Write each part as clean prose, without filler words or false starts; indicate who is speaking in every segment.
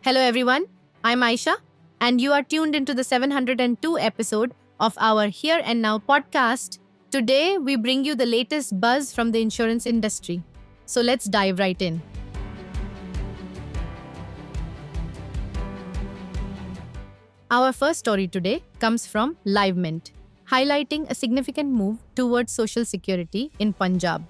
Speaker 1: Hello everyone, I'm Aisha, and you are tuned into the 702 episode of our Here and Now podcast. Today, we bring you the latest buzz from the insurance industry. So let's dive right in. Our first story today comes from LiveMint, highlighting a significant move towards social security in Punjab.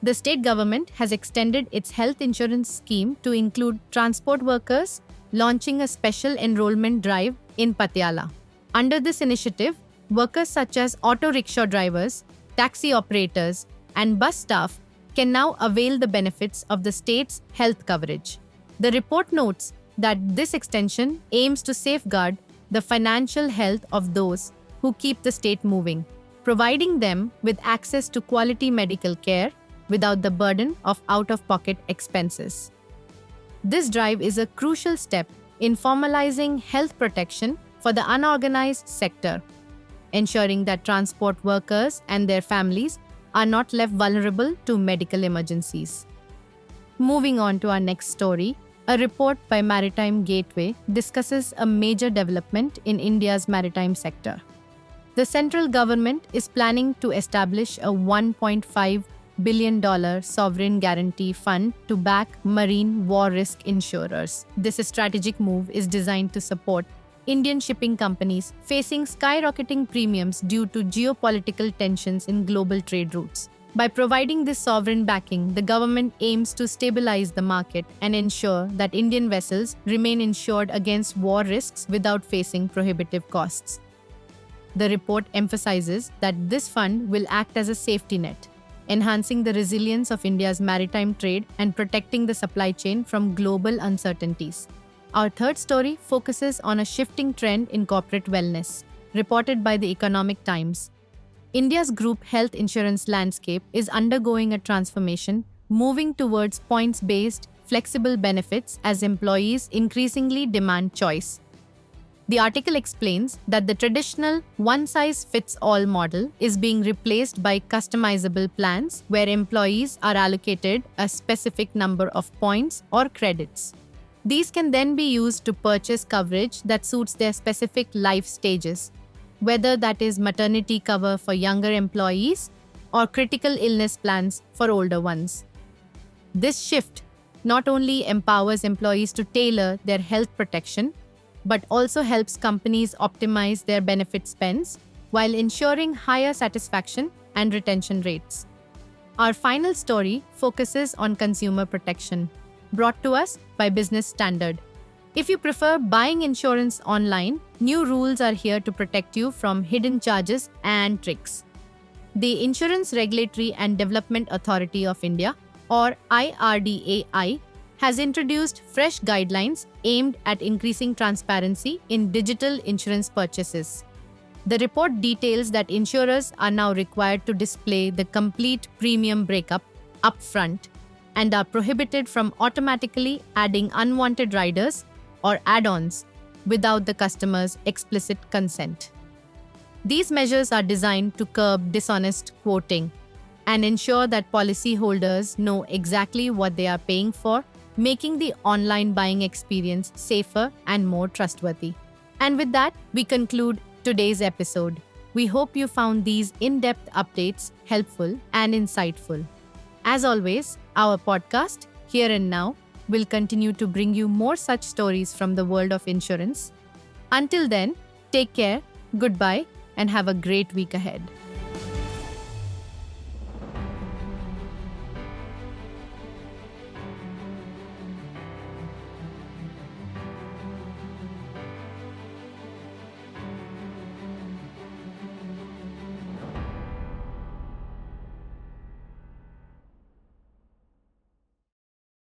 Speaker 1: The state government has extended its health insurance scheme to include transport workers, launching a special enrollment drive in Patiala. Under this initiative, workers such as auto rickshaw drivers, taxi operators, and bus staff can now avail the benefits of the state's health coverage. The report notes that this extension aims to safeguard the financial health of those who keep the state moving, providing them with access to quality medical care without the burden of out-of-pocket expenses. This drive is a crucial step in formalizing health protection for the unorganized sector, ensuring that transport workers and their families are not left vulnerable to medical emergencies. Moving on to our next story, a report by Maritime Gateway discusses a major development in India's maritime sector. The central government is planning to establish a $1.5 billion sovereign guarantee fund to back marine war risk insurers. This strategic move is designed to support Indian shipping companies facing skyrocketing premiums due to geopolitical tensions in global trade routes. By providing this sovereign backing, the government aims to stabilize the market and ensure that Indian vessels remain insured against war risks without facing prohibitive costs. The report emphasizes that this fund will act as a safety net, enhancing the resilience of India's maritime trade and protecting the supply chain from global uncertainties. Our third story focuses on a shifting trend in corporate wellness, reported by the Economic Times. India's group health insurance landscape is undergoing a transformation, moving towards points-based, flexible benefits as employees increasingly demand choice. The article explains that the traditional one-size-fits-all model is being replaced by customizable plans where employees are allocated a specific number of points or credits. These can then be used to purchase coverage that suits their specific life stages, whether that is maternity cover for younger employees or critical illness plans for older ones. This shift not only empowers employees to tailor their health protection, but also helps companies optimize their benefit spends while ensuring higher satisfaction and retention rates. Our final story focuses on consumer protection, brought to us by Business Standard. If you prefer buying insurance online, new rules are here to protect you from hidden charges and tricks. The Insurance Regulatory and Development Authority of India, or IRDAI, has introduced fresh guidelines aimed at increasing transparency in digital insurance purchases. The report details that insurers are now required to display the complete premium breakup upfront and are prohibited from automatically adding unwanted riders or add-ons without the customer's explicit consent. These measures are designed to curb dishonest quoting and ensure that policyholders know exactly what they are paying for, making the online buying experience safer and more trustworthy. And with that, we conclude today's episode. We hope you found these in-depth updates helpful and insightful. As always, our podcast, Here and Now, will continue to bring you more such stories from the world of insurance. Until then, take care, goodbye, and have a great week ahead.